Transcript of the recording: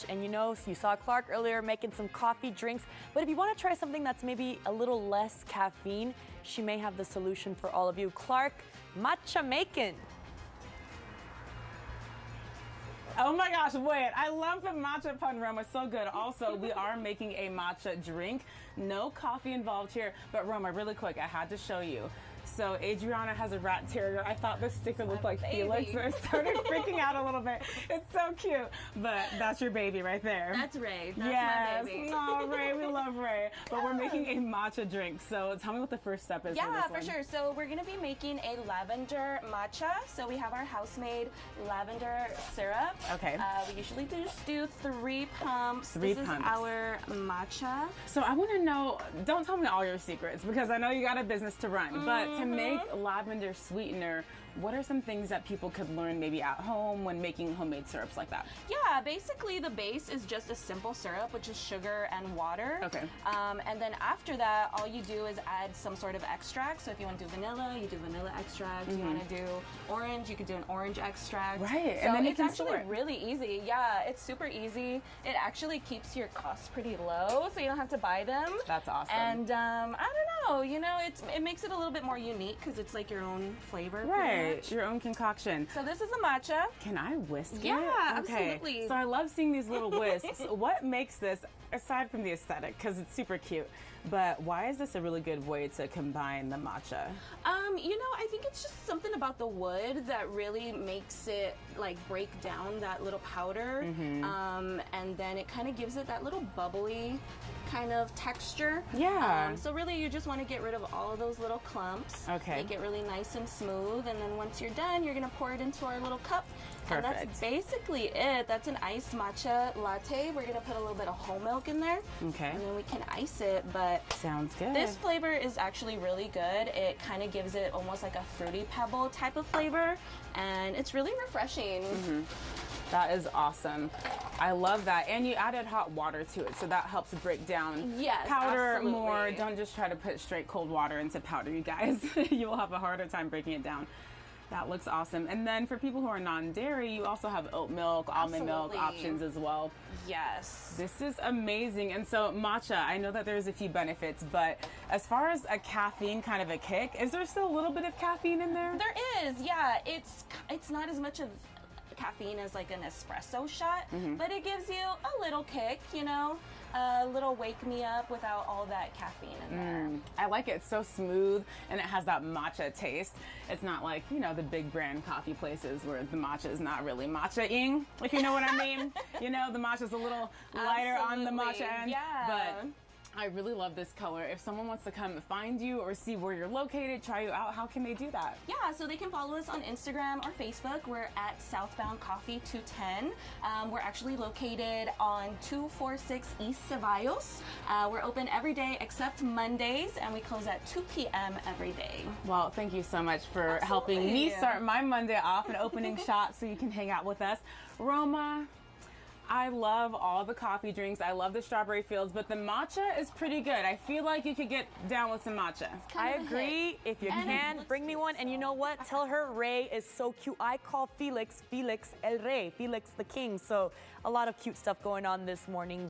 And you saw Clarke earlier making some coffee drinks, but if you want to try something that's maybe a little less caffeine, she may have the solution for all of you. Clarke, matcha making. Oh my gosh, wait, I love the matcha pun, Roma, so good. Also, we are making a matcha drink. No coffee involved here, but Roma, really quick, I had to show you. So Adriana has a rat terrier. I thought this sticker looked like Felix, but I started freaking out a little bit. It's so cute, but that's your baby right there. That's Ray. That's my baby. Oh, Ray, we love Ray. But we're making a matcha drink, so tell me what the first step is for this one. For sure. So we're gonna be making a lavender matcha. So we have our house-made lavender syrup. Okay. We usually just do 3 pumps. This is our matcha. So I want to know, don't tell me all your secrets, because I know you got a business to run, but to make lavender sweetener, what are some things that people could learn maybe at home when making homemade syrups like that? Yeah, basically the base is just a simple syrup, which is sugar and water. Okay. And then after that, all you do is add some sort of extract. So if you want to do vanilla, you do vanilla extract. You want to do orange, you could do an orange extract. Right, so and then you it's can actually store it. really easy. Yeah, it's super easy. It actually keeps your costs pretty low, so you don't have to buy them. That's awesome. And I don't know, it makes it a little bit more unique because it's like your own flavor. Right, your own concoction. So this is a matcha. Can I whisk it? Yeah, Okay. absolutely. So I love seeing these little whisks. What makes this, aside from the aesthetic, because it's super cute, but why is this a really good way to combine the matcha? I think it's just something about the wood that really makes it like break down that little powder, and then it kind of gives it that little bubbly kind of texture. Yeah. So really you just want to get rid of all of those little clumps. Okay. Make it really nice and smooth, and then once you're done, you're gonna pour it into our little cup. Perfect. And that's basically it. That's an iced matcha latte. We're gonna put a little bit of whole milk in there. Okay. And then we can ice it, but Sounds good. this flavor is actually really good. It kind of gives it almost like a fruity pebble type of flavor, and it's really refreshing. That is awesome. I love that. And you added hot water to it, so that helps break down Yes, powder absolutely. more. Don't just try to put straight cold water into powder, you guys. You will have a harder time breaking it down. That looks awesome. And then for people who are non-dairy, you also have oat milk, almond milk Absolutely. options as well. Yes. This is amazing. And so matcha, I know that there's a few benefits, but as far as a caffeine kind of a kick, is there still a little bit of caffeine in there? There is, yeah. It's not as much of caffeine as like an espresso shot, but it gives you a little kick, a little wake me up without all that caffeine in there. I like it. It's so smooth, and it has that matcha taste. It's not like, the big brand coffee places where the matcha is not really matcha-ing, if you know what I mean. The matcha's a little lighter on the matcha end. Yeah. But I really love this color. If someone wants to come find you or see where you're located, try you out, how can they do that? Yeah, so they can follow us on Instagram or Facebook. We're at Southbound Coffee 210. We're actually located on 246 East Ceballos. We're open every day except Mondays, and we close at 2 p.m. every day. Well, thank you so much for helping me start my Monday off and opening shop so you can hang out with us. Roma, I love all the coffee drinks. I love the strawberry fields, but the matcha is pretty good. I feel like you could get down with some matcha. I agree. If you can, bring me one. And you know what? Tell her Ray is so cute. I call Felix el Rey, Felix the King. So a lot of cute stuff going on this morning.